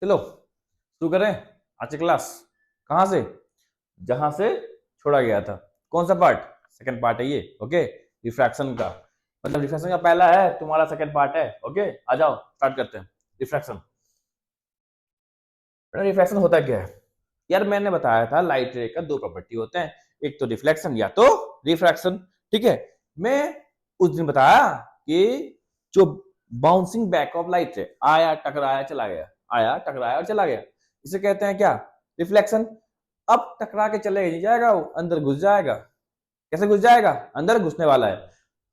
चलो शुरू करें आज की क्लास। कहां से? जहां से छोड़ा गया था। कौन सा पार्ट? सेकंड पार्ट है ये। ओके, रिफ्रैक्शन का मतलब रिफ्रैक्शन का पहला है, तुम्हारा सेकंड पार्ट है। ओके, आ जाओ स्टार्ट करते हैं। रिफ्रैक्शन। रिफ्रैक्शन होता क्या है यार? मैंने बताया था लाइट रे का दो प्रॉपर्टी होते हैं, एक तो रिफ्लेक्शन या तो रिफ्रैक्शन। ठीक है, मैं उस दिन बताया कि जो बाउंसिंग बैक ऑफ लाइट रे, आया टकराया चला गया, आया टकराया और चला गया, इसे कहते हैं क्या? रिफ्लेक्शन। अब टकरा के चले नहीं जाएगा, वो अंदर घुस जाएगा। कैसे घुस जाएगा? अंदर घुसने वाला है।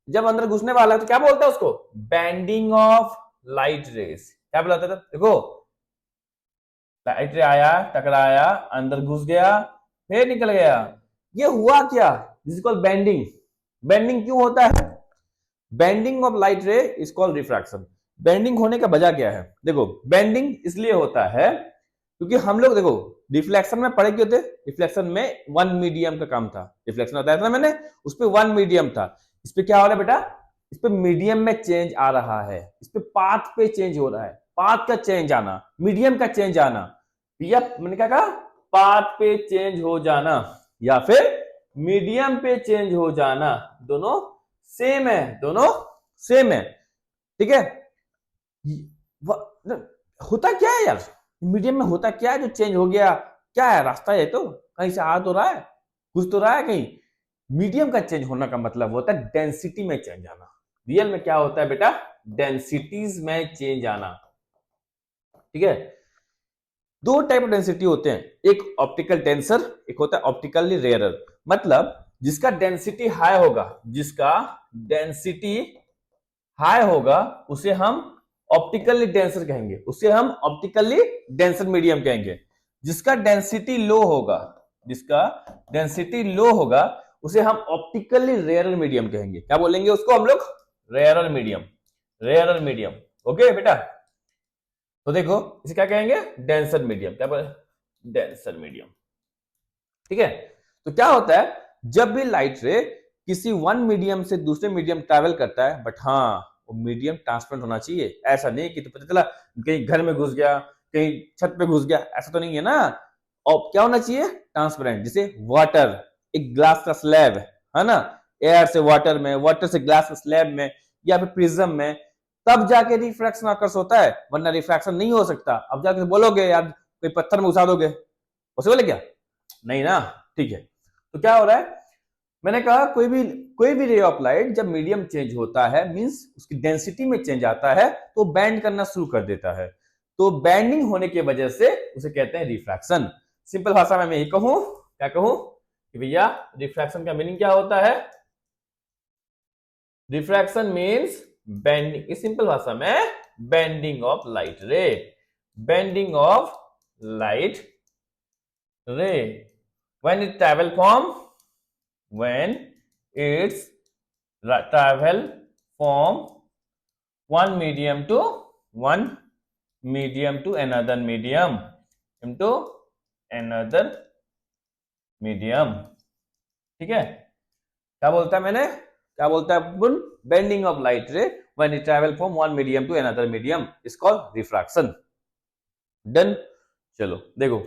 जब अंदर घुसने वाला है तो क्या बोलते हैं उसको? Bending of light rays. क्या बोलते थे? देखो, लाइट रे आया, टकराया, अंदर घुस गया, फिर निकल गया। ये हुआ क्या? This is called bending. Bending क्यों होता है? बेंडिंग ऑफ लाइट रे इज कॉल्ड रिफ्रैक्शन। बेंडिंग होने का वजह क्या है? देखो, बेंडिंग इसलिए होता है क्योंकि हम लोग देखो रिफ्लेक्शन में पढ़े क्यों थे? रिफ्लेक्शन में वन मीडियम का काम था। रिफ्लेक्शन बताया था ना मैंने, उस पर वन मीडियम था। इस पे क्या हो रहा है बेटा? इस पे मीडियम में चेंज आ रहा है, इस पे पाथ पे चेंज हो रहा है। पाथ का चेंज आना, मीडियम का चेंज आना, या मैंने क्या कहा? पाथ पे चेंज हो जाना या फिर मीडियम पे चेंज हो जाना, दोनों सेम है, दोनों सेम है। ठीक है, होता क्या है यार मीडियम में? होता क्या है जो चेंज हो गया? क्या है रास्ता? है तो कहीं से आ तो रहा है, कुछ तो रहा है कहीं। मीडियम का चेंज होने का मतलब होता है डेंसिटी में चेंज आना। रियल में क्या होता है बेटा? डेंसिटीज में चेंज आना। ठीक है, दो टाइप ऑफ डेंसिटी होते हैं, एक ऑप्टिकल टेंसर, एक होता है ऑप्टिकली रेयरर। मतलब जिसका डेंसिटी हाई होगा, जिसका डेंसिटी हाई होगा उसे हम ऑप्टिकली डेंसर कहेंगे, उसे हम ऑप्टिकली डेंसर मीडियम कहेंगे। जिसका डेंसिटी लो होगा, जिसका डेंसिटी लो होगा उसे हम ऑप्टिकली रेयरर मीडियम कहेंगे। क्या बोलेंगे उसको हम लोग? Rarer medium, rarer medium. Okay बेटा, तो देखो इसे क्या कहेंगे? Denser medium. क्या बोले? Denser medium. ठीक है, तो क्या होता है जब भी लाइट रे किसी वन मीडियम से दूसरे मीडियम ट्रैवल करता है, बट हाँ वो मीडियम ट्रांसपेरेंट होना चाहिए। ऐसा नहीं कि तो पता चला कहीं घर में घुस गया, कहीं छत पे घुस गया, ऐसा तो नहीं है ना। और क्या होना चाहिए? ट्रांसपेरेंट। जैसे वाटर, एक ग्लास का स्लैब है ना, एयर से वाटर में, वाटर से ग्लास का स्लैब में, या फिर प्रिज्म में, तब जाके रिफ्रैक्शन आकर्ष होता है, वरना रिफ्रैक्शन नहीं हो सकता। अब जाके बोलोगे यार कोई पत्थर में घुसा दोगे, पॉसिबल है क्या? नहीं ना। ठीक है, तो क्या हो रहा है? मैंने कहा कोई भी रे ऑफ लाइट जब मीडियम चेंज होता है, मींस उसकी डेंसिटी में चेंज आता है, तो बैंड करना शुरू कर देता है। तो बैंडिंग होने की वजह से उसे कहते हैं रिफ्रैक्शन। सिंपल भाषा में मैं यही कहूं, क्या कहूं कि भैया रिफ्रैक्शन का मीनिंग क्या होता है? रिफ्रैक्शन मीन्स बेंडिंग, इस सिंपल भाषा में बेंडिंग ऑफ लाइट रे, bending of light ray when it travel from when it's travel from one medium to one medium to another medium into another medium। ठीक है, क्या बोलता है मैंने? क्या बोलता है अपन? Bending of light ray when it travel from one medium to another medium is called refraction। Done. चलो देखो,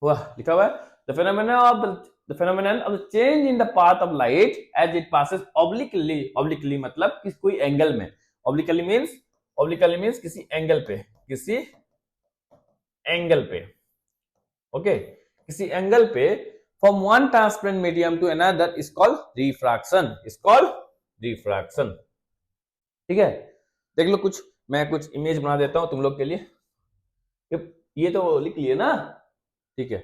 हुआ लिखा हुआ है the phenomenon of the change in the path of light as it passes obliquely मतलब किस कोई angle में, obliquely means किसी एंगल पे, किसी एंगल पे, ओके, किसी एंगल पे, from one transparent medium to another is called refraction, is called refraction। ठीक है, देख लो कुछ, मैं कुछ इमेज बना देता हूं तुम लोग के लिए। ये तो लिख लिए ना? ठीक है,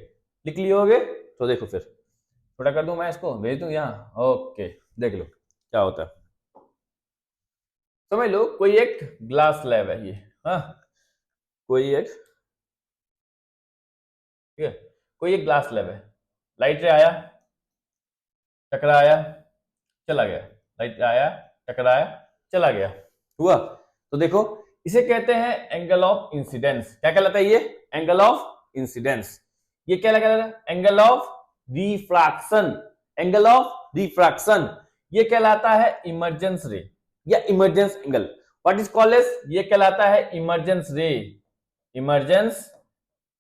लिख लिए होगे तो देखो फिर छोटा कर दूं, मैं इसको भेज दूं यहाँ। ओके, देख लो क्या होता है। समझ लो कोई एक ग्लास स्लैब है ये, हाँ कोई एक, ठीक है, कोई एक ग्लास स्लैब है। लाइट रे आया, टकराया, चला गया, लाइट रे आया, टकराया, चला गया, हुआ। तो देखो इसे कहते हैं एंगल ऑफ इंसिडेंस। क्या कहलाता है ये? Angle of incidence. ये क्या कहलाता है? Angle of refraction, angle of refraction. ये कहलाता है इमर्जेंस रे या emergence angle. What is called as? ये कहलाता है इमर्जेंस रे, इमर्जेंस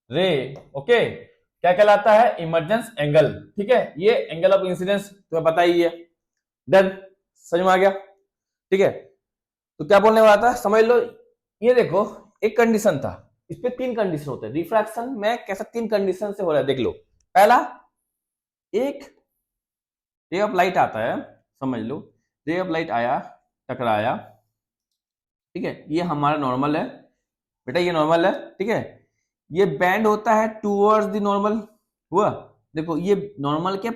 रे, ओके, क्या कहलाता है? इमर्जेंस एंगल, ठीक है, ये एंगल ऑफ इंसिडेंस तुम्हें पता ही है। डन, समझ में आ गया, ठीक है। तो क्या बोलने वाला था, समझ लो। ये देखो, एक कंडीशन था, इस पे तीन कंडीशन होते हैं रिफ्रैक्शन में, कैसा तीन कंडीशन से हो रहा है देख लो। पहला, एक रे ऑफ लाइट आता है, समझ लो, रे ऑफ लाइट आया, टकराया, ठीक है, ये हमारा नॉर्मल है बेटा, ये नॉर्मल है, ठीक है। ये बैंड होता है टूवर्ड्स द नॉर्मल, हुआ, देखो ये नॉर्मल के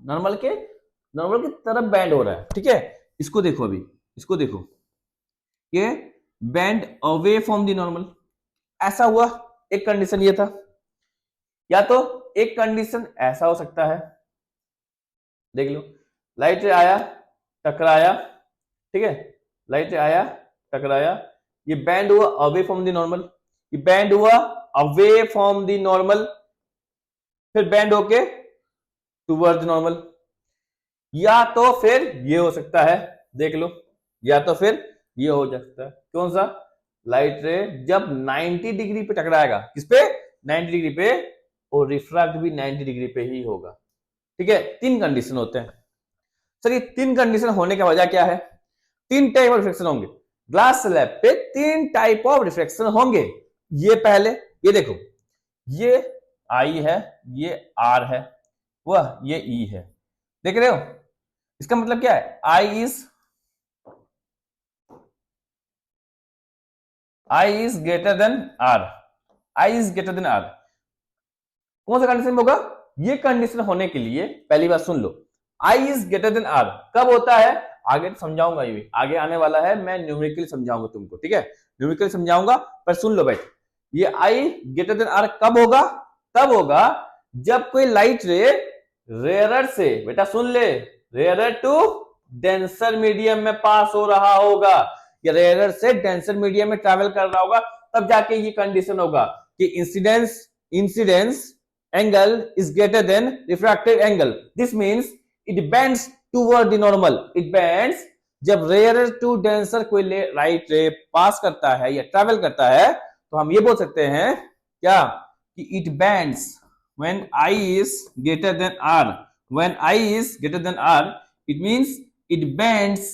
नॉर्मल की तरफ बैंड हो रहा है, ठीक है। इसको देखो, अभी इसको देखो, ये band away from the normal, ऐसा हुआ। एक कंडीशन ये था, या तो एक कंडीशन ऐसा हो सकता है, देख लो, लाइट रे आया, टकराया, ठीक है, लाइट रे आया, टकराया, ये बैंड हुआ अवे फ्रॉम द नॉर्मल, ये बैंड हुआ अवे फ्रॉम द नॉर्मल, फिर बैंड होके टूवर्ड्स नॉर्मल। या तो फिर ये हो सकता है, देख लो, या तो फिर ये हो सकता है, कौन सा? लाइट रे जब 90 डिग्री पे टकराएगा, किस पे? 90 डिग्री पे, और रिफ्रैक्ट भी 90 डिग्री पे ही होगा, ठीक है। तीन कंडीशन होते हैं सर, ये तीन कंडीशन होने की वजह क्या है? तीन टाइप ऑफ रिफ्लेक्शन होंगे ग्लास स्लैब पे, तीन टाइप ऑफ रिफ्लेक्शन होंगे। ये पहले, ये देखो, ये आई है, ये आर है, वह ये ई है, देख रहे हो? इसका मतलब क्या है? I is greater than r, i is greater than r. कौन सा कंडीशन में होगा? ये कंडीशन होने के लिए पहली बात सुन लो, आई इज ग्रेटर देन आर कब होता है? आगे तो समझाऊंगा, ये आगे आने वाला है, मैं न्यूमेरिकली समझाऊंगा तुमको, ठीक है, न्यूमेरिकली समझाऊंगा, पर सुन लो भाई, ये आई ग्रेटर देन आर कब होगा? तब होगा जब कोई लाइट रे रेयरर से, बेटा सुन ले, रेयरर टू डेंसर मीडियम में पास हो रहा होगा, या रेयरर से डेंसर मीडियम में ट्रैवल कर रहा होगा, तब जाके ये कंडीशन होगा कि incidence angle is greater than refracted angle. This means it bends toward the normal. It bends जब rarer to denser कोई लाइट रे पास करता है या ट्रैवल करता है, तो हम ये बोल सकते हैं क्या कि it bends when I is greater than R. When I is greater than R, it means it bends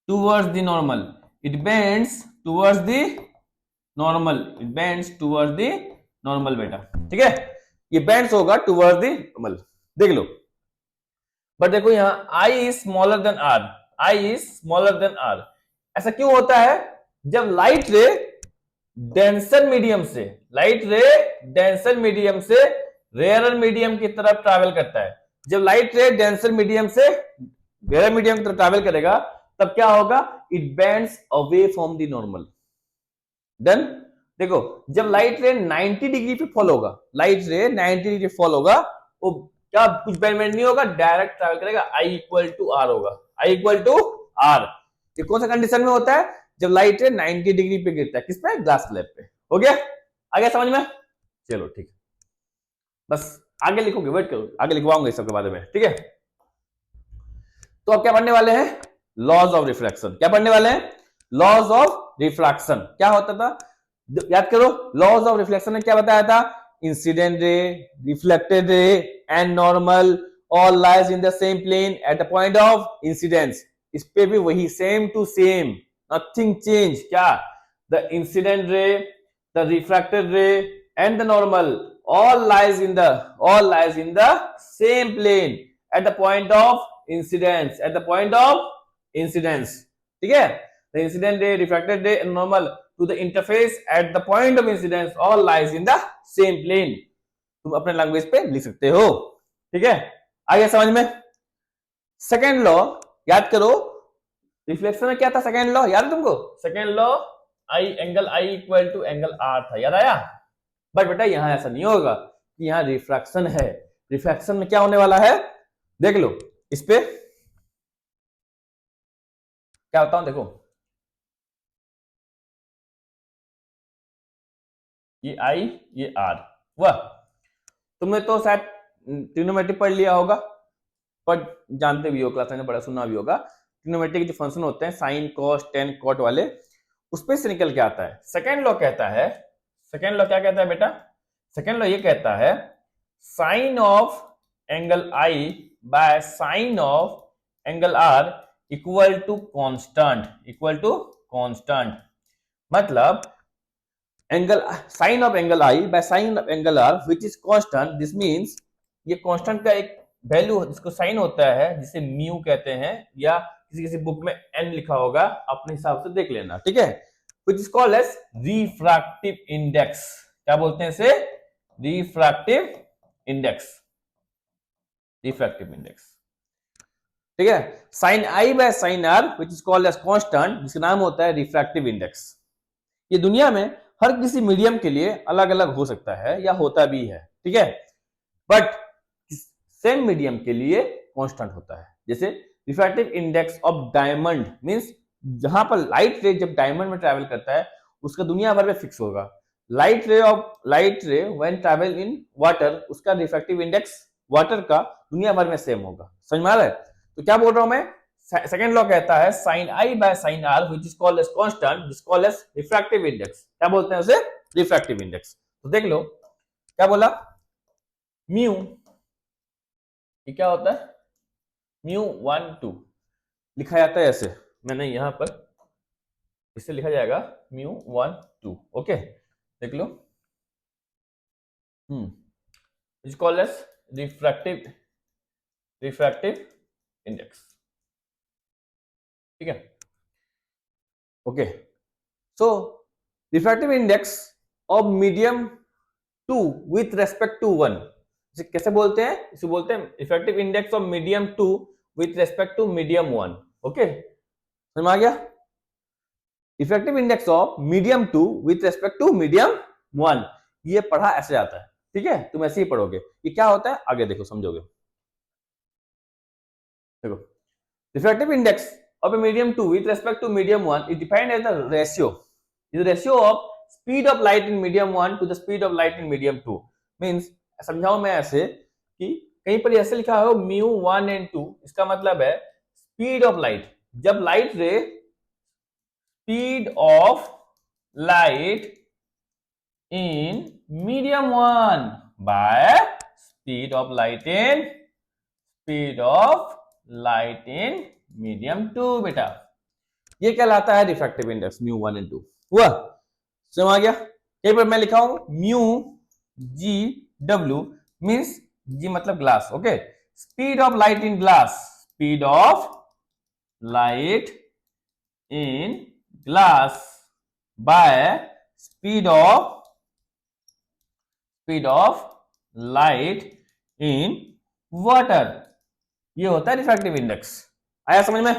towards the normal. It bends towards the normal. It bends towards the normal बेटा, ठीक है, ये bands होगा towards the normal, देख लो। But देखो यहां i is smaller than r, i is smaller than r, ऐसा क्यों होता है? जब लाइट रे डेंसर मीडियम से, लाइट रे डेंसर मीडियम से रेयरर मीडियम की तरफ ट्रैवल करता है, जब लाइट रे डेंसर मीडियम से रेयरर मीडियम की तरफ ट्रैवल करेगा, तब क्या होगा? It bends away from the normal. Done, देखो, जब लाइट रे 90 डिग्री पे फॉल होगा, लाइट रे 90 डिग्री फॉल होगा, वो क्या कुछ बेंड नहीं होगा, डायरेक्ट ट्रैवल करेगा, आई इक्वल टू आर होगा, आई इक्वल टू आर। ये कौन सा कंडीशन में होता है? जब लाइट रे 90 डिग्री पे गिरता है, किस पे? ग्लास स्लैब पे। हो गया? आ गया समझ में? चलो ठीक है, बस आगे लिखोगे, वेट करो, आगे लिखवाऊंगा इस सब के बारे में, ठीक है। तो अब क्या पढ़ने वाले हैं? Laws of refraction. क्या पढ़ने वाले हैं? Laws of refraction. क्या होता था, याद करो, लॉज ऑफ रिफ्लेक्शन ने क्या बताया था? Incident ray, reflected ray and normal all lies in the same plane at the point of incidence. इस पे भी वही same to same, nothing change. क्या? The incident ray, the refracted ray and the normal all lies in the same plane at the point of incidence, at the point of incidence, ठीक है। the incident ray, refracted ray and normal to the interface at the point of incidence all lies in the same plane। तुम अपने language पे लिख सकते हो, ठीक है। आगे समझ में? सेकेंड लॉ याद करो, रिफ्लेक्शन में क्या था? सेकेंड लॉ याद है तुमको? Second law angle i equal to angle r था, याद आया? बट बेटा यहां ऐसा नहीं होगा कि यहां रिफ्रैक्शन है। रिफ्रैक्शन में क्या होने वाला है? देख लो, इस पे क्या होता हूं, देखो, ये आई, ये आर, वह तुमने तो शायद ट्रिग्नोमेट्री पढ़ लिया होगा, पर जानते भी हो, क्लास में बड़ा सुना भी होगा। ट्रिग्नोमेट्री के जो फंक्शन होते हैं, साइन, कॉस, टेन, कॉट वाले, उस पे से निकल के आता है। सेकेंड लॉ कहता है, सेकेंड लॉ क्या कहता है बेटा, सेकेंड लॉ ये कहता है sine of angle i by sine of angle r equal to constant, equal to constant. मतलब angle sine of angle i by sine of angle r which is constant, this means ये constant का एक value जिसको sign होता है जिसे mu कहते हैं, या किसी किसी बुक में एन लिखा होगा, अपने हिसाब से देख लेना, ठीक है। Which is called as refractive index, क्या बोलते हैं इसे, रिफ्रैक्टिव इंडेक्स, रिफ्रैक्टिव इंडेक्स, ठीक है। Sine i by sine r which is called as constant, जिसका नाम होता है रिफ्रैक्टिव इंडेक्स। ये दुनिया में हर किसी मीडियम के लिए अलग अलग हो सकता है या होता भी है, ठीक है, बट सेम मीडियम के लिए कांस्टेंट होता है। जैसे refractive index of diamond means जहां पर लाइट रे जब डायमंड में ट्रैवल करता है उसका दुनिया भर में फिक्स होगा। लाइट रे व्हेन ट्रैवल इन वाटर, उसका रिफ्रैक्टिव इंडेक्स वाटर का दुनिया भर में सेम होगा। समझ में आ रहा है? तो क्या बोल रहा हूं मैं, सेकेंड लॉ कहता है sine i by sine r which is called as constant, this called as refractive index. क्या बोलते हैं उसे, रिफ्रैक्टिव इंडेक्स। तो देख लो क्या बोला, म्यू, ये क्या होता है, म्यू 1 2 लिखा जाता है ऐसे, मैंने यहां पर इसे लिखा जाएगा म्यू 1 2, ओके, देख लो, is called as refractive index, ठीक है, okay. So refractive index of medium 2 with respect to 1, इसे कैसे बोलते हैं, इसे बोलते हैं refractive index of medium 2 with respect to medium 1, okay, समझ में आ गया। Refractive index of medium 2 with respect to medium 1, ये पढ़ा ऐसे आता है, ठीक है, तुम ऐसे ही पढ़ोगे। ये क्या होता है आगे देखो, समझोगे। देखो, refractive index of a medium 2 with respect to medium 1 is defined as the ratio, is the ratio of speed of light in medium 1 to the speed of light in medium 2। Means समझाऊं मैं ऐसे कि कहीं पर ऐसे लिखा हो mu 1 and 2, इसका मतलब है स्पीड ऑफ लाइट, जब लाइट रे speed of light in medium 1 bye speed of light in medium 2, बेटा ये कहलाता है रिफ्रैक्टिव इंडेक्स म्यू 1 एंड 2। हुआ, समझ आ गया। कहीं पर मैं लिखा हूं म्यू जी डब्ल्यू मींस जी मतलब glass, okay, speed of light in glass, speed of light in glass bye speed of light in water, ये होता है रिफ्रैक्टिव इंडेक्स। आया समझ में,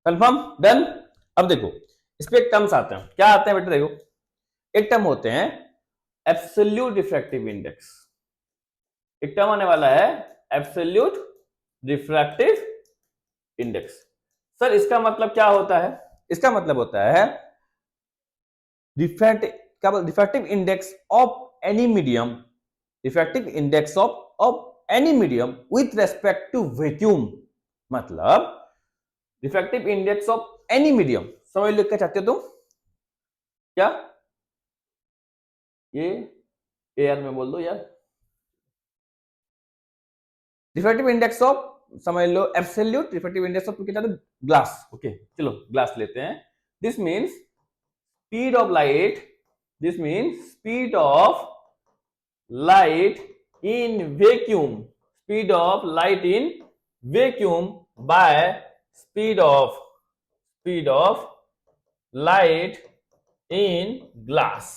कंफर्म, डन। अब देखो इस पे एक टर्म्स आते हैं, क्या आते हैं बेटा, देखो एक टर्म होते हैं एब्सोल्यूट रिफ्रैक्टिव इंडेक्स, एक टर्म आने वाला है एब्सोल्यूट रिफ्रैक्टिव इंडेक्स। सर इसका मतलब क्या होता है, इसका मतलब होता है refractive index of any medium, refractive index of any medium with respect to vacuum, मतलब refractive index of any medium, समझ लिख के चाहते हो तुम क्या, ये एयर में बोल दो यार, रिफ्रैक्टिव इंडेक्स ऑफ, समझ लो एब्सोल्यूट रिफ्रैक्टिव इंडेक्स ऑफ, क्या ग्लास, ओके चलो ग्लास लेते हैं। This means speed of light, this means speed of light in vacuum, speed of light in vacuum by speed of light in glass,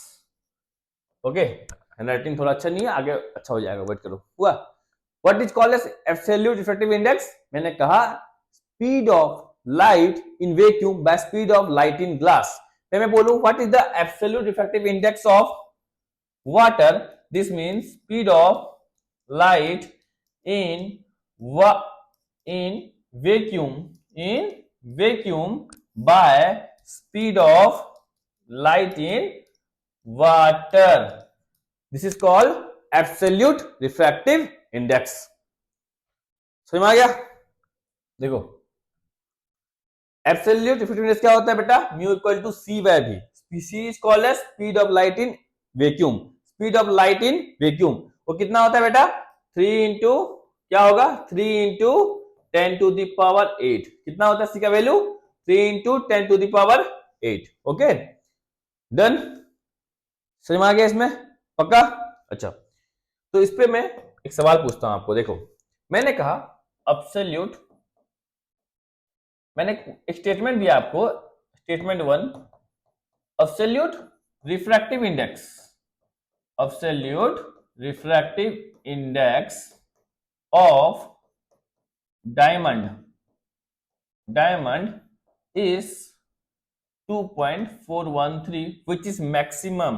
okay. Handwriting थोड़ा अच्छा नहीं है, आगे अच्छा हो जाएगा, वेट करो। हुआ, what is called as absolute refractive index, मैंने कहा speed of light in vacuum by speed of light in glass. मैं बोलूं what is the absolute refractive index of water, this means speed of light in vacuum by speed of light in water, this is called absolute refractive index। समझ में आ गया, देखो absolute refractive index क्या होता है बेटा, mu equal to c by v. C is called as speed of light in vacuum. Speed of light in vacuum वो कितना होता है बेटा, 3 इंटू क्या होगा, 3 इंटू 10 टू द पावर 8। कितना होता है सी का value, 3 into 10 to the power 8। Okay done, समझ में आ गया इसमें, पक्का। अच्छा तो इस पे मैं एक सवाल पूछता हूं आपको, देखो मैंने कहा एब्सोल्यूट, मैंने एक स्टेटमेंट दिया आपको, statement 1, absolute refractive index, absolute refractive index of diamond is 2.413 which is maximum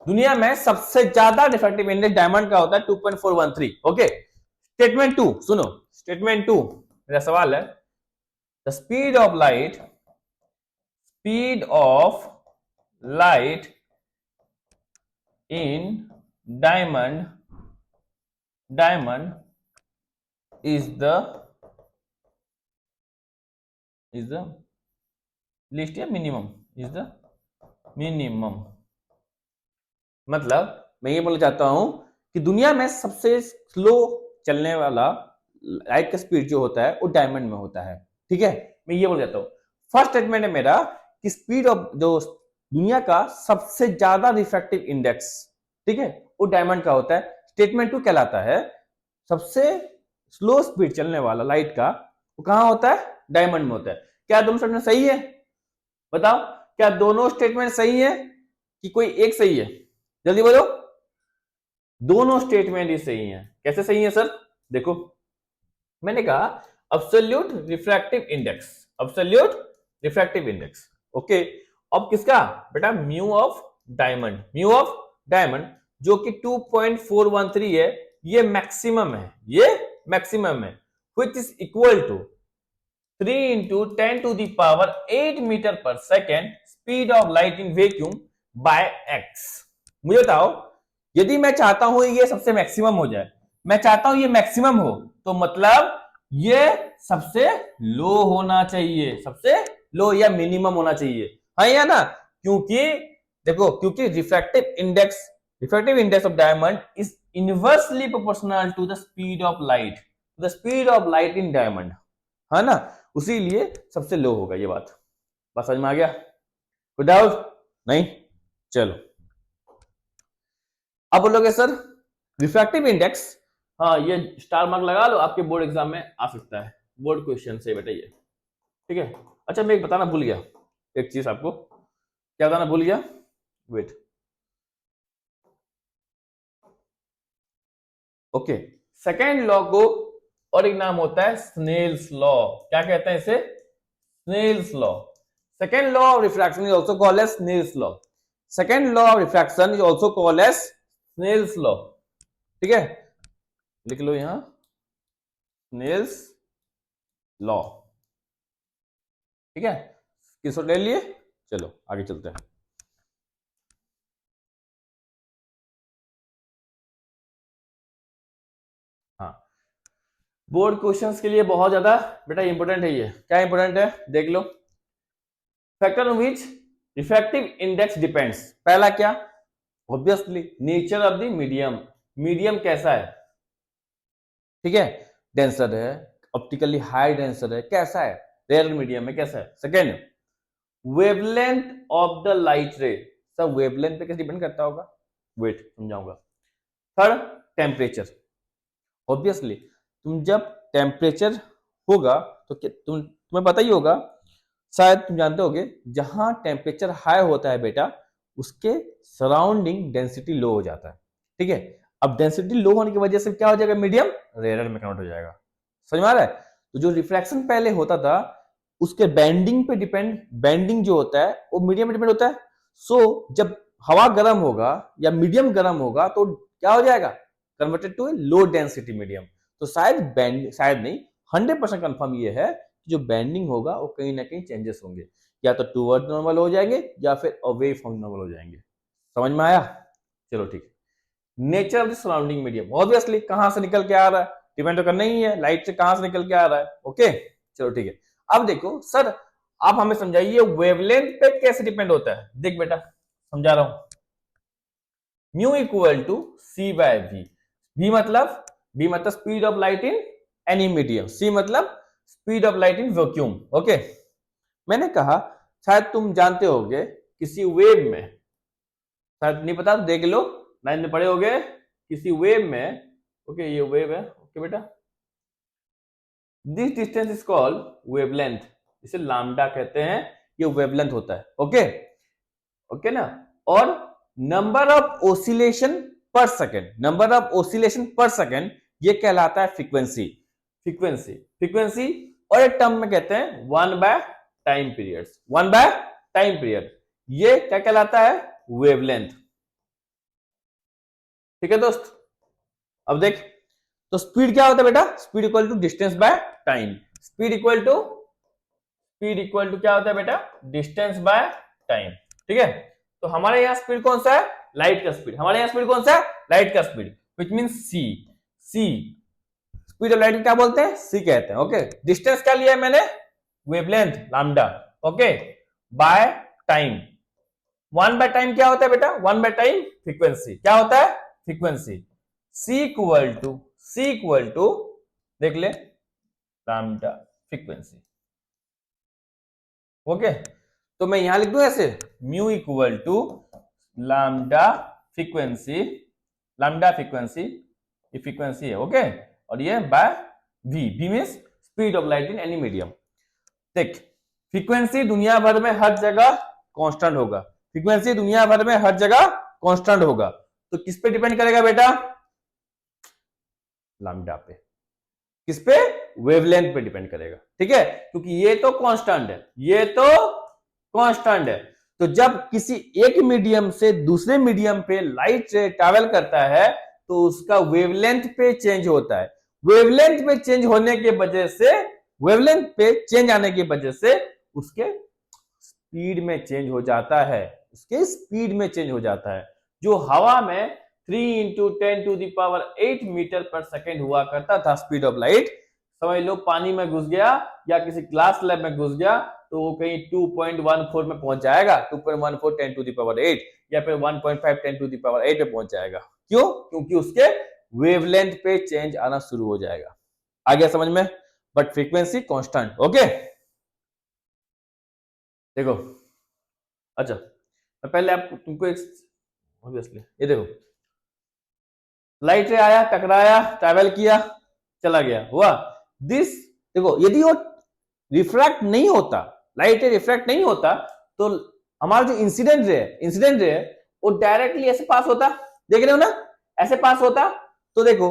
दुनिया में सबसे ज्यादा रिफ्रैक्टिव इंडेक्स डायमंड का होता है 2.413। ओके स्टेटमेंट 2 सुनो, स्टेटमेंट 2 मेरा सवाल है, the speed of light in diamond is the least या मिनिमम, is the minimum। मतलब मैं ये बोलना चाहता हूं कि दुनिया में सबसे स्लो चलने वाला लाइट का स्पीड जो होता है वो डायमंड में होता है। ठीक है, मैं ये बोल जाता हूं, फर्स्ट स्टेटमेंट है मेरा कि स्पीड ऑफ जो दुनिया का सबसे ज्यादा रिफ्रैक्टिव इंडेक्स, ठीक है, वो डायमंड का होता है। स्टेटमेंट 2 कहलाता है सबसे स्लो स्पीड चलने वाला लाइट का वो कहां होता है, डायमंड में होता है। क्या दोनों स्टेटमेंट सही है, बताओ क्या दोनों स्टेटमेंट सही है कि कोई एक सही है, जल्दी बोलो। दोनों स्टेटमेंट ही सही हैं। कैसे सही है सर, देखो मैंने कहा एब्सोल्यूट रिफ्रैक्टिव इंडेक्स, ओके। अब किसका बेटा, म्यू ऑफ डायमंड जो कि 2.413 है, ये मैक्सिमम है, which is equal to 3 into 10 to the power 8 metre पर second speed of light in vacuum by x। मुझे बताओ यदि मैं चाहता हूं ये सबसे मैक्सिमम हो जाए, मैं चाहता हूं ये मैक्सिमम हो, तो मतलब ये सबसे लो होना चाहिए, सबसे लो या मिनिमम होना चाहिए, हाँ या ना। क्योंकि देखो, क्योंकि refractive index of diamond is inversely proportional to the speed of light in diamond, है ना, उसी लिए सबसे लो होगा। ये बात समझ में आ गया, कोई डाउट नहीं, चलो अब बोलोगे सर रिफ्रैक्टिव इंडेक्स, हाँ ये स्टार मार्क लगा लो, आपके बोर्ड एग्जाम में आ सकता है, बोर्ड क्वेश्चन से बेटा ये, ठीक है। अच्छा मैं एक बताना भूल गया, एक चीज आपको क्या बताना भूल गया, वेट, ओके। सेकेंड लॉ को और एक नाम होता है स्नेल्स लॉ, क्या कहते हैं इसे, Snell's law. Second law of refraction is also called as Snell's law, second law of refraction is also called as Snell's law, ठीक है, लिख लो यहां स्नेल्स लॉ, ठीक है, किसको ले लिए, चलो आगे चलते हैं। हाँ बोर्ड क्वेश्चंस के लिए बहुत ज्यादा बेटा इंपॉर्टेंट है ये, क्या इंपॉर्टेंट है देख लो। Factor on which refractive index depends, पहला क्या, obviously nature of the medium कैसा है, ठीक है, डेंसर है, ऑप्टिकली हाई डेंसर है, कैसा है, रेयर मीडियम है, कैसा है। Second wavelength of the light रे, सब वेवलेंथ पे कैसे डिपेंड करता होगा, वेट समझाऊंगा। थर्ड टेम्परेचर, ऑब्वियसली तुम जब टेम्परेचर होगा तो तुम्हें पता ही होगा, शायद तुम जानते होगे, जहां टेम्परेचर हाई होता है बेटा उसके सराउंडिंग डेंसिटी लो हो जाता है, ठीक है। अब डेंसिटी लो होने की वजह से क्या हो जाएगा, मीडियम रेयर में कन्वर्ट हो जाएगा, समझ में आ रहा है। तो जो रिफ्रैक्शन पहले होता था उसके बैंडिंग पे डिपेंड, बैंडिंग जो होता है वो मीडियम पे डिपेंड होता है। सो जब हवा गर्म होगा या मीडियम गर्म होगा तो क्या हो जाएगा, converted to a low density medium. तो शायद नहीं 100% कंफर्म ये है कि जो बैंडिंग होगा वो कहीं ना कहीं चेंजेस होंगे, या तो टूवर्ड नॉर्मल हो जाएंगे या फिर अवे फ्रॉम नॉर्मल हो जाएंगे, समझ में आया, चलो ठीक है। Nature of the surrounding medium, obviously कहां से निकल के आ रहा है, डिपेंड तो करना ही है, लाइट से कहां से निकल के आ रहा है। ओके चलो ठीक है। अब देखो सर आप हमें समझाइए वेवलेंथ पे कैसे डिपेंड होता है। देख बेटा समझा रहा हूं, mu equal to c by v. V मतलब speed of light in any medium, c मतलब speed of light in vacuum. Okay मैंने कहा शायद तुम जानते होगे किसी वेव में, शायद नहीं पता तो देख लो, नाइन्थ में पढ़े होगे किसी वेव में। ओके ये वेव है। ओके बेटा this distance is called wavelength, इसे लैम्डा कहते हैं, ये वेवलेंथ होता है। ओके ओके ना। और नंबर ऑफ ओसिलेशन पर सेकेंड, नंबर ऑफ ओसिलेशन पर सेकेंड ये कहलाता है फ्रीक्वेंसी। फ्रीक्वेंसी और एक टर्म में कहते हैं 1/टाइम पीरियड, 1/टाइम पीरियड, ये क्या कहलाता है वेवलेंथ। ठीक है दोस्त। अब देख तो स्पीड क्या होता है बेटा, speed equal to distance by time, speed equal to क्या होता है बेटा, डिस्टेंस बाय टाइम। ठीक है तो हमारे यहां स्पीड कौन सा है, लाइट का स्पीड, हमारे यहां स्पीड कौन सा है, लाइट का speed, which means c. Speed of light क्या बोलते हैं, सी कहते हैं। ओके डिस्टेंस क्या लिया है मैंने, wavelength lambda. Okay by time, one by time क्या होता है बेटा, 1/टाइम फ्रीक्वेंसी, क्या होता है फ्रीक्वेंसी। सी इक्वल टू देख ले लैम्डा फ्रीक्वेंसी। ओके तो मैं यहां लिख दूं ऐसे, mu equal to lambda frequency, ये फ्रीक्वेंसी है। ओके और ये by v means speed of light in any medium. देख फ्रीक्वेंसी दुनिया भर में हर जगह कांस्टेंट होगा, फ्रीक्वेंसी दुनिया भर में हर जगह कांस्टेंट होगा, तो किस पे डिपेंड करेगा बेटा, लैम्डा पे। किस पे, वेवलेंथ पे डिपेंड करेगा। ठीक है क्योंकि ये तो कांस्टेंट है, ये तो कांस्टेंट है। तो जब किसी एक मीडियम से दूसरे मीडियम पे लाइट से ट्रैवल करता है तो उसका वेवलेंथ पे चेंज होता है, वेवलेंथ पे चेंज होने की वजह से, वेवलेंथ पे चेंज आने की वजह से उसके स्पीड में चेंज हो जाता है, उसके स्पीड में चेंज हो जाता है। जो हवा में 3 × 10⁸ मीटर पर सेकेंड हुआ करता था स्पीड ऑफ लाइट, समझ लो पानी में घुस गया या किसी क्लास लैब में घुस गया तो वो कहीं 2.14 में पहुंच जाएगा, 2.14 10⁸ या फिर 1.5 10⁸ पे पहुंच जाएगा। क्यों, क्योंकि उसके वेवलेंथ पे चेंज आना शुरू हो जाएगा। आ गया समझ में, बट फ्रीक्वेंसी कांस्टेंट। ओके देखो अच्छा मैं पहले आपको तुमको एक ऑब्वियसली ये देखो, लाइट रे आया, टकराया, ट्रैवल किया, चला गया, हुआ दिस। देखो यदि वो रिफ्रैक्ट नहीं होता, लाइट रे रिफ्रैक्ट नहीं होता तो हमारा जो इंसिडेंट रे है वो डायरेक्टली ऐसे पास होता, देख रहे हो ना, ऐसे पास होता। तो देखो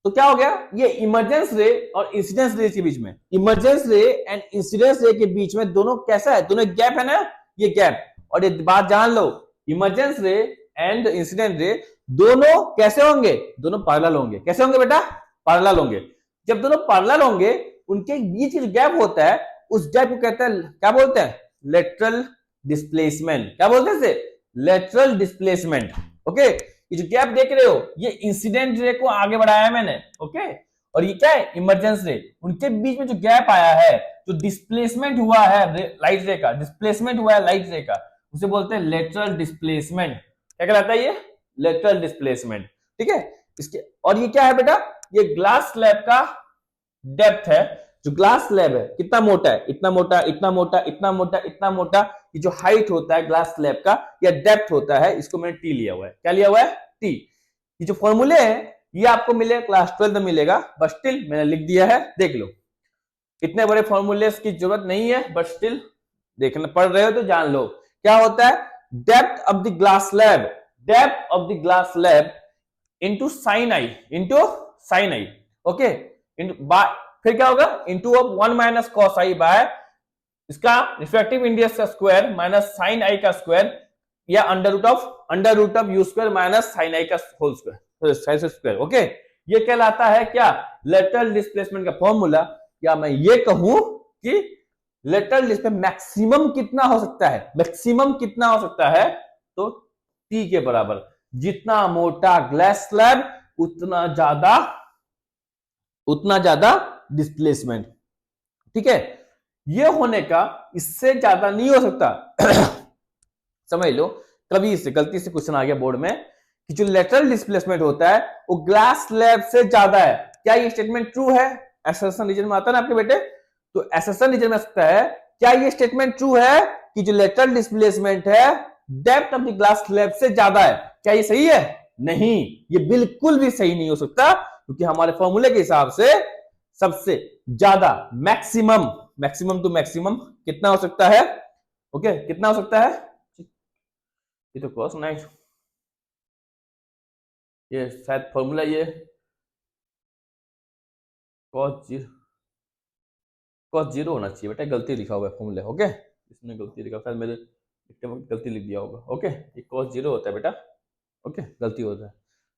तो क्या हो गया, ये इमर्जेंस रे और इंसिडेंस रे के बीच में, इमर्जेंस रे एंड इंसिडेंस रे के बीच में दोनों कैसा है, दोनों गैप है ना, ये गैप। और ये बात जान लो, इमर्जेंस रे एंड इंसिडेंट रे दोनों कैसे होंगे, दोनों पैरेलल होंगे। कैसे होंगे बेटा, पैरेलल होंगे। जब दोनों पैरेलल होंगे उनके बीच जो गैप होता है उस गैप को कहते हैं, क्या बोलते हैं, लेटरल डिस्प्लेसमेंट। क्या बोलते हैं इसे, लेटरल डिस्प्लेसमेंट। ओके ये जो गैप देख रहे हो ये इंसिडेंट रे को आगे बढ़ाया है मैंने। ओके और ये क्या है, इमरजेंस रे, उनके बीच में जो गैप आया है, जो डिस्प्लेसमेंट हुआ है लाइट रे का, डिस्प्लेसमेंट हुआ है लाइट रे का, उसे बोलते हैं लेटरल डिस्प्लेसमेंट। क्या कहलाता है ये, लेटरल डिस्प्लेसमेंट। ठीक है इसके, और ये क्या है बेटा, ये ग्लास स्लैब का डेप्थ है। जो ग्लास स्लैब है कितना मोटा है, इतना मोटा, इतना मोटा, इतना मोटा, इतना मोटा, ये जो हाइट होता है ग्लास स्लैब का या डेप्थ होता है, इसको मैंने टी लिया हुआ है। क्या लिया हुआ है, टी। ये जो फॉर्मूले हैं ये आपको मिलेगा क्लास 12 में मिलेगा, बट स्टिल मैंने लिख दिया है, देख लो। इतने बड़े फॉर्मूले की जरूरत नहीं है, बट स्टिल देखना पढ़ रहे हो तो जान लो। क्या होता है, depth of the glass slab, depth of the glass slab into sine i, okay, फिर क्या होगा, into of 1 - cos i by इसका रिफ्रैक्टिव इंडेक्स का स्क्वायर माइनस साइन आई का स्क्वायर, या under root of u square minus sine i का whole square. Okay ये कहलाता है क्या, लेटरल डिस्प्लेसमेंट का फॉर्मूला। या मैं ये कहूं कि लेटरल डिस्प्लेसमेंट मैक्सिमम कितना हो सकता है, मैक्सिमम कितना हो सकता है, तो टी के बराबर। जितना मोटा ग्लास स्लैब उतना ज्यादा डिस्प्लेसमेंट। ठीक है, ये होने का इससे ज्यादा नहीं हो सकता। समझ लो, कभी इससे गलती से क्वेश्चन आ गया बोर्ड में कि जो लेटरल डिस्प्लेसमेंट होता है वो ग्लास स्लैब से ज्यादा है, क्या ये स्टेटमेंट ट्रू है? असर्शन रीजन में आता है ना आपके बेटे, तो असर्शन रीजन में आ सकता है क्या ये स्टेटमेंट ट्रू है कि जो लेटरल डिस्प्लेसमेंट है depth of the glass slab से ज्यादा है? क्या ये सही है? नहीं, ये बिल्कुल भी सही नहीं हो सकता, क्योंकि हमारे फॉर्मूले के हिसाब से सबसे ज्यादा मैक्सिमम टू मैक्सिमम कितना हो सकता है? ओके, कितना हो सकता है? ये तो कॉस नाइट, ये शायद फॉर्मूला ये कॉस जीरो होना चाहिए बेटा, गलती लिखा हुआ है फॉर्मूला। ओके, इसमें गलती लिखा, शायद मेरे गलती लिख दिया होगा। ओके, ये कॉस जीरो होता है बेटा। ओके, गलती होता है।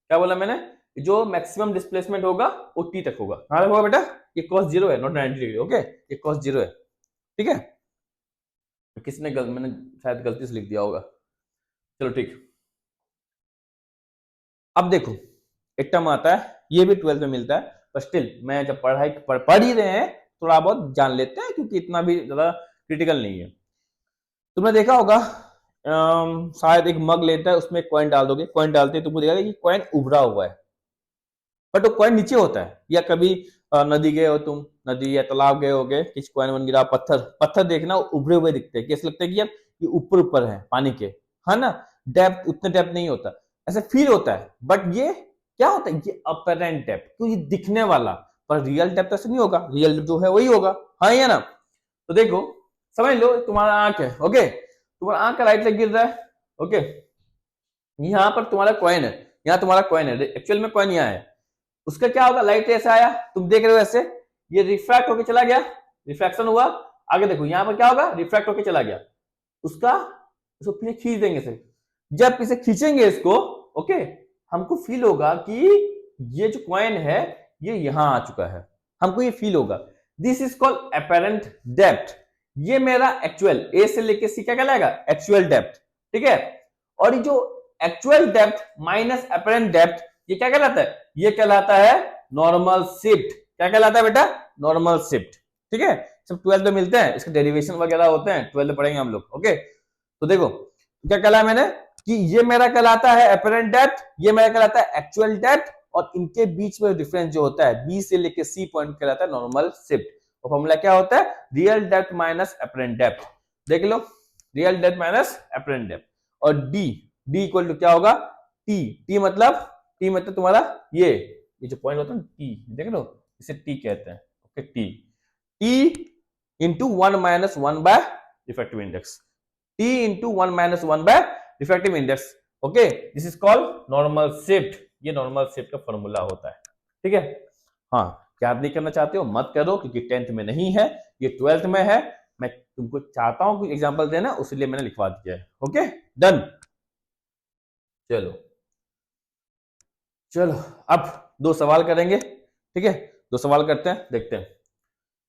क्या बोला मैंने? जो मैक्सिमम डिस्प्लेसमेंट होगा वो टी तक होगा। हाँ होगा बेटा, ये कॉस जीरो है, नॉट 90 डिग्री। ओके, ये कॉस जीरो है। ठीक है, किसने मैंने शायद गलती से लिख दिया होगा। चलो ठीक, अब देखो एक टर्म आता है, ये भी 12th में मिलता है, पर स्टिल मैं जब पढ़ ही रहे हैं थोड़ा बहुत जान लेते हैं, क्योंकि इतना भी ज्यादा क्रिटिकल नहीं है। तुमने देखा होगा शायद एक मग लेता है, उसमें कॉइन डाल दोगे, कॉइन डालते ही तुमको देखा कि कॉइन उभरा हुआ है, बट वो कॉइन नीचे होता है। या कभी नदी गए हो तुम, नदी या तालाब गए होगे, किस कॉइन वन गिरा, पत्थर देखना उभरे हुए दिखते हैं, कैसे लगता है कि यार ये ऊपर ऊपर है पानी के, है ना, डेप्थ उतने डेप्थ नहीं होता, ऐसे फील होता है। बट ये क्या होता है? ये अपरेंट डेप्थ, क्योंकि दिखने वाला, पर रियल डेप्थ ऐसे नहीं होगा, रियल जो है वही होगा। हाँ या ना? तो देखो, समझ लो तुम्हारा आंख है, ओके, तुम्हारा आंख का लाइट लग गिर रहा है। ओके, यहाँ पर तुम्हारा कॉइन है, यहाँ तुम्हारा कॉइन है, एक्चुअल में कॉइन यहाँ है, उसका क्या होगा? लाइट ऐसे आया, तुम देख रहे हो ऐसे, ये रिफ्रैक्ट होके चला गया, रिफ्रैक्शन हुआ। आगे देखो यहाँ पर क्या होगा? रिफ्रैक्ट होके चला गया, उसको पीछे खींच देंगे से, जब पीछे खींचेंगे इसको, ओके, हमको फील होगा कि ये जो कॉइन है ये यहां आ चुका है, हमको ये फील होगा। This is called apparent depth. ये मेरा एक्चुअल ए से लेके सी क्या कहलाएगा? Actual depth. ठीक है, और ये जो actual depth minus apparent depth, ये क्या कहलाता है? ये कहलाता है नॉर्मल शिफ्ट। क्या कहलाता है बेटा? Normal shift. ठीक है, सब 12th में मिलते हैं, इसके डेरिवेशन वगैरह होते हैं, 12th में पढ़ेंगे हम लोग। ओके, तो देखो क्या कहला मैंने कि ये मेरा कहलाता है अपेरेंट डेप्थ, ये मेरा कहलाता है एक्चुअल डेप्थ, और इनके बीच में डिफरेंस जो होता है बी से लेके सी पॉइंट कहलाता है नॉर्मल शिफ्ट। और फॉर्मूला क्या होता है? Real depth minus apparent depth. देख लो, real depth minus apparent depth, और डी इक्वल टू क्या होगा? टी मतलब तुम्हारा ये जो पॉइंट होता है ना टी, देख लो इसे टी कहते हैं। Okay, T into 1 minus 1 by refractive index, T into 1 minus 1 by refractive index. Okay, this is called normal shift. ये normal shift का फॉर्मूला होता है। ठीक है, हाँ, याद नहीं करना चाहते हो मत करो, क्योंकि 10th में नहीं है, ये 12th में है। मैं तुमको चाहता हूं कि एग्जांपल देना, उसलिए मैंने लिखवा दिया है। Okay, done. चलो अब दो सवाल करेंगे। ठीक है, दो सवाल करते हैं, देखते हैं।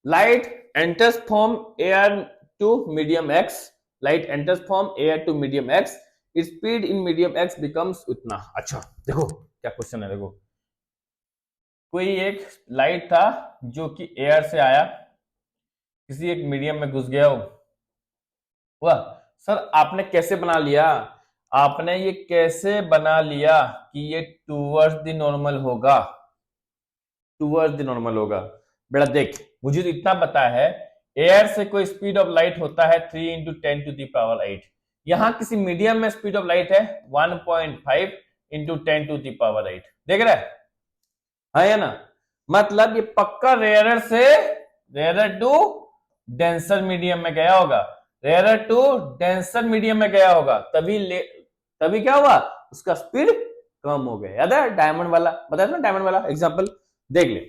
Light enters from air to medium X, light enters from air to medium X, speed in medium X becomes उतना। अच्छा देखो क्या क्वेश्चन है, देखो कोई एक लाइट था जो कि एयर से आया, किसी एक मीडियम में घुस गया हो। वाह सर, आपने कैसे बना लिया? आपने ये कैसे बना लिया कि ये टूवर्ड्स द नॉर्मल होगा? टूवर्ड्स द नॉर्मल होगा बेटा, देख मुझे तो इतना पता है, एयर से कोई स्पीड ऑफ लाइट होता है 3 इंटू 10 टू द पावर 8। यहां किसी मीडियम में स्पीड ऑफ लाइट है 1.5 इंटू 10 टू द पावर 8। देख रहा है या ना? मतलब ये पक्का रेयरर से रेयरर टू डेंसर मीडियम में गया होगा, रेयरर टू डेंसर मीडियम में गया होगा, तभी क्या हुआ? उसका स्पीड कम हो गया। याद है डायमंड वाला, बताया था ना डायमंड वाला एग्जांपल, देख ले।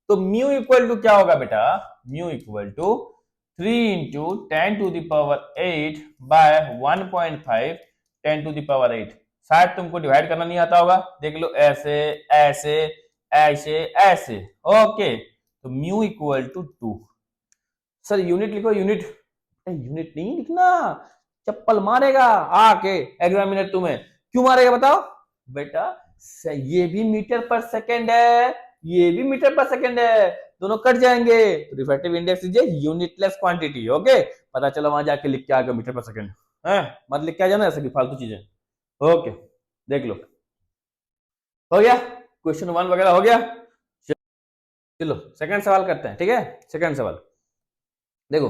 तो म्यू इक्वल टू क्या होगा बेटा? Mu equal to 3 into 10 to the power 8 by 1.5 10 to the power 8। शायद तुमको डिवाइड करना नहीं आता होगा, देख लो ऐसे ऐसे ऐसे ऐसे। ओके, तो mu equal to 2। Sir unit लिखो, यूनिट नहीं लिखना, चप्पल मारेगा आके एग्जामिनर तुम्हें। क्यों मारेगा बताओ? बेटा ये भी मीटर पर सेकेंड है, ये भी मीटर पर सेकेंड है, दोनों कट जाएंगे तो refractive index is a unitless quantity. Okay, पता चला वहां जाके लिख के आ गया मीटर पर सेकेंड है, मत लिख के आ जाना ऐसे की फालतू चीजें। ओके, देख लो, हो गया क्वेश्चन 1 वगैरह हो गया। चलो सेकंड सवाल करते हैं, ठीक है। सेकंड सवाल देखो,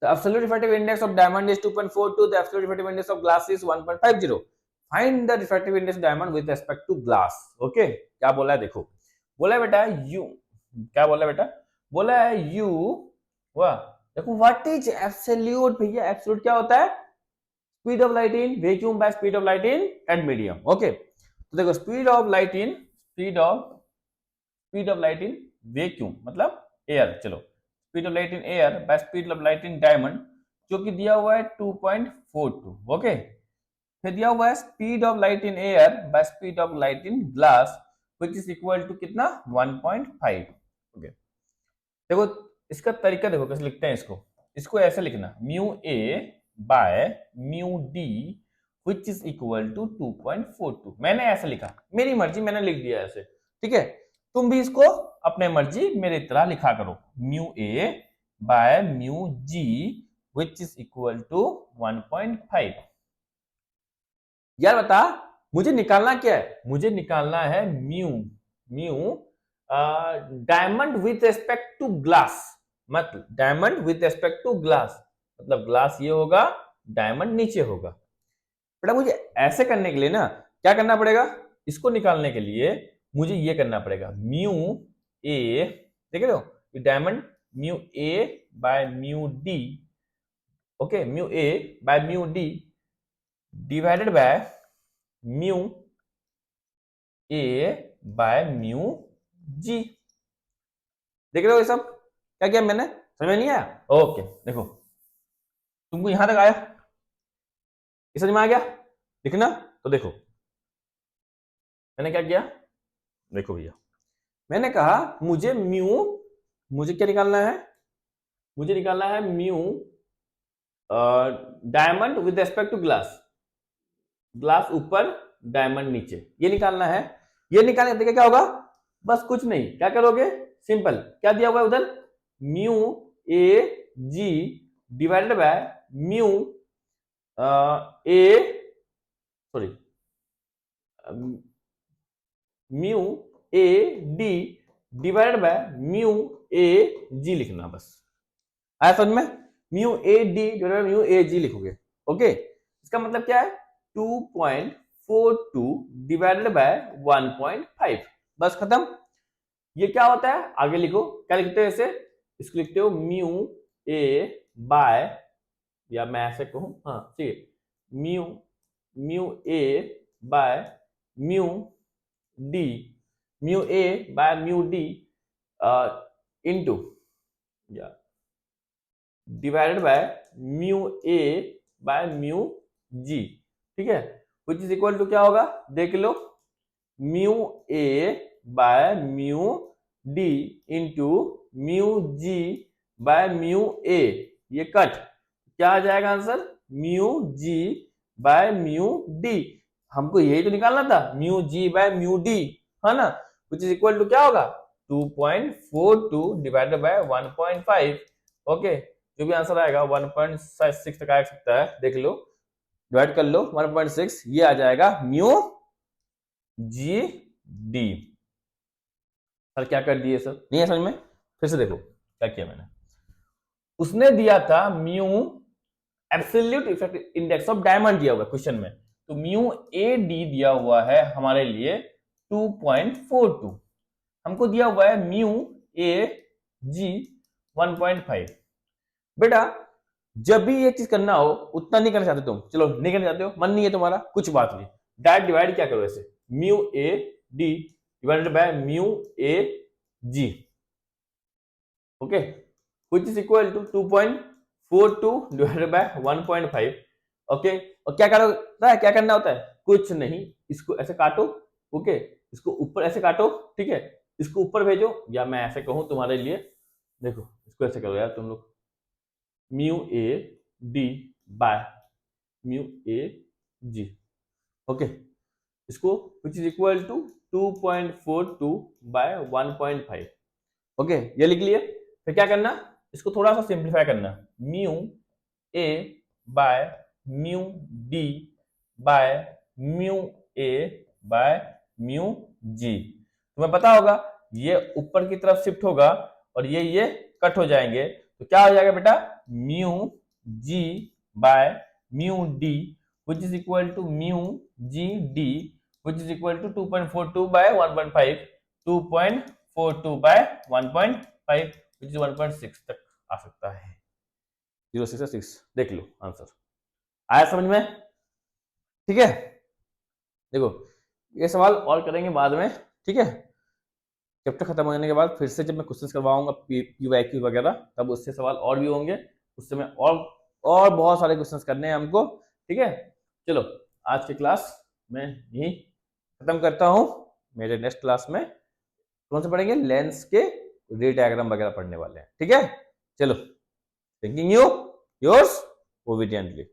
the absolute refractive index of diamond is 2.42, the absolute refractive index of glass is 1.50, find the refractive index of diamond with respect to glass। Okay, क्या बोला है देखो, बोला है बेटा u, क्या बोला है बेटा, बोला है u, वाह देखो, व्हाट इज एब्सोल्यूट, भैया एब्सोल्यूट क्या होता है, speed of light in vacuum by speed of light in eight medium. Okay, तो देखो speed of light in, speed of light in vacuum मतलब एयर, चलो speed of light in air by speed of light in diamond, जो कि दिया हुआ है 2.42। Okay, फिर दिया हुआ है speed of light in air by speed of light in glass which is equal to कितना, 1.5। ओके, देखो इसका तरीका देखो कैसे लिखते हैं इसको, इसको ऐसे लिखना mu a by mu d which is equal to 2.42। मैंने ऐसे लिखा, मेरी मर्जी, मैंने लिख दिया ऐसे, ठीक है। तुम भी इसको अपने मर्जी मेरी तरह लिखा करो, mu a by mu g which is equal to 1.5। यार बता मुझे निकालना क्या है, मुझे निकालना है mu diamond with respect to glass, मतलब diamond with respect to glass, मतलब ग्लास ये होगा, डायमंड नीचे होगा। बेटा मुझे ऐसे करने के लिए ना क्या करना पड़ेगा, इसको निकालने के लिए मुझे ये करना पड़ेगा, म्यू ए, देख रहे हो ये diamond, mu a by mu d, okay, mu a by mu d divided by mu a by mu g. देख रहे हो ये सब क्या किया मैंने, समझ में नहीं आया? ओके देखो, तुमको यहां तक आया, ये समझ में आ गया लिखना, तो देखो मैंने क्या किया, देखो भैया मैंने कहा मुझे मुझे क्या निकालना है, मुझे निकालना है mu diamond with respect to glass, glass ऊपर डायमंड नीचे, ये निकालना है। ये निकालने के क्या होगा, बस कुछ नहीं, क्या करोगे, सिंपल, क्या दिया हुआ है उधर, mu a g divided by mu a, sorry mu a d divided by mu a g लिखना, बस आया समझ में, mu a d divided mu a g लिखोगे। ओके, इसका मतलब क्या है, 2.42 डिवाइडेड बाय 1.5, बस खत्म। ये क्या होता है आगे लिखो, क्या लिखते हो इसे, इसको लिखते हो म्यू ए बाय, या मैं ऐसे कहूं, हाँ ठीक है, mu a by mu d, mu a by mu d into, या divided by mu a by mu g, ठीक है, व्हिच इज इक्वल टू क्या होगा, देख लो, mu a by mu d into mu g by mu a, ये cut, क्या आ जाएगा answer, mu g by mu d, हमको यही तो निकालना था, mu g by mu d, है ना, व्हिच इज इक्वल टू क्या होगा, 2.42 डिवाइडेड बाय 1.5। ओके, जो भी आंसर आएगा 1.6 तक आ सकता है, देख लो डिवाइड कर लो 1.6, ये आ जाएगा म्यू जी डी। सर क्या कर दिए सर, नहीं है समझ में, फिर से देखो क्या किया मैंने, उसने दिया था mu absolute effective index of diamond दिया हुआ क्वेश्चन में, तो म्यू ए डी दिया हुआ है हमारे लिए 2.42, हमको दिया हुआ है म्यू ए जी 1.5। बेटा जब भी ये चीज करना हो उतना नहीं करना चाहते तुम, चलो नहीं करना चाहते हो, मन नहीं है तुम्हारा, कुछ बात नहीं, डायरेक्ट डिवाइड क्या करो ऐसे, mu a d divided by mu a g, okay, which is equal to 2.42 divided by 1.5। Okay, और क्या करो, क्या करना होता है, कुछ नहीं, इसको ऐसे काटो, ओके, इसको ऊपर ऐसे काटो, ठीक है, इसको ऊपर भेजो, या मैं ऐसे कहूं तुम्हारे लिए, देखो इसको ऐसे करो यार तुम लोग, mu a d by mu a g, okay, इसको which is equal to 2.42 by 1.5। Okay, ये लिख लिए। फिर क्या करना, इसको थोड़ा सा सिंप्लीफाई करना, mu a by mu d by mu a by mu g. तुम्हें पता होगा ये ऊपर की तरफ शिफ्ट होगा और ये कट हो जाएंगे, तो क्या हो जाएगा बेटा, mu g by mu d which is equal to mu g d which is equal to 2.42 by 1.5, 2.42 by 1.5 which is 1.6 तक आ सकता है। 0.6 से 6 देख लो आंसर आया समझ में। ठीक है, देखो ये सवाल और करेंगे बाद में, ठीक है, चैप्टर खत्म होने के बाद फिर से जब मैं क्वेश्चंस करवाऊंगा PYQ वगैरह, तब उससे सवाल और भी होंगे, उससे मैं और बहुत सारे क्वेश्चंस करने हैं हमको। ठीक है, चलो आज की क्लास मैं यही खत्म करता हूं। मेरे नेक्स्ट क्लास में कौन से पढ़ेंगे, लेंस के रे डायग्राम वगैरह पढ़ने वाले हैं। ठीक है, चलो, थैंकिंग यू, योर्स ओबीडिएंटली।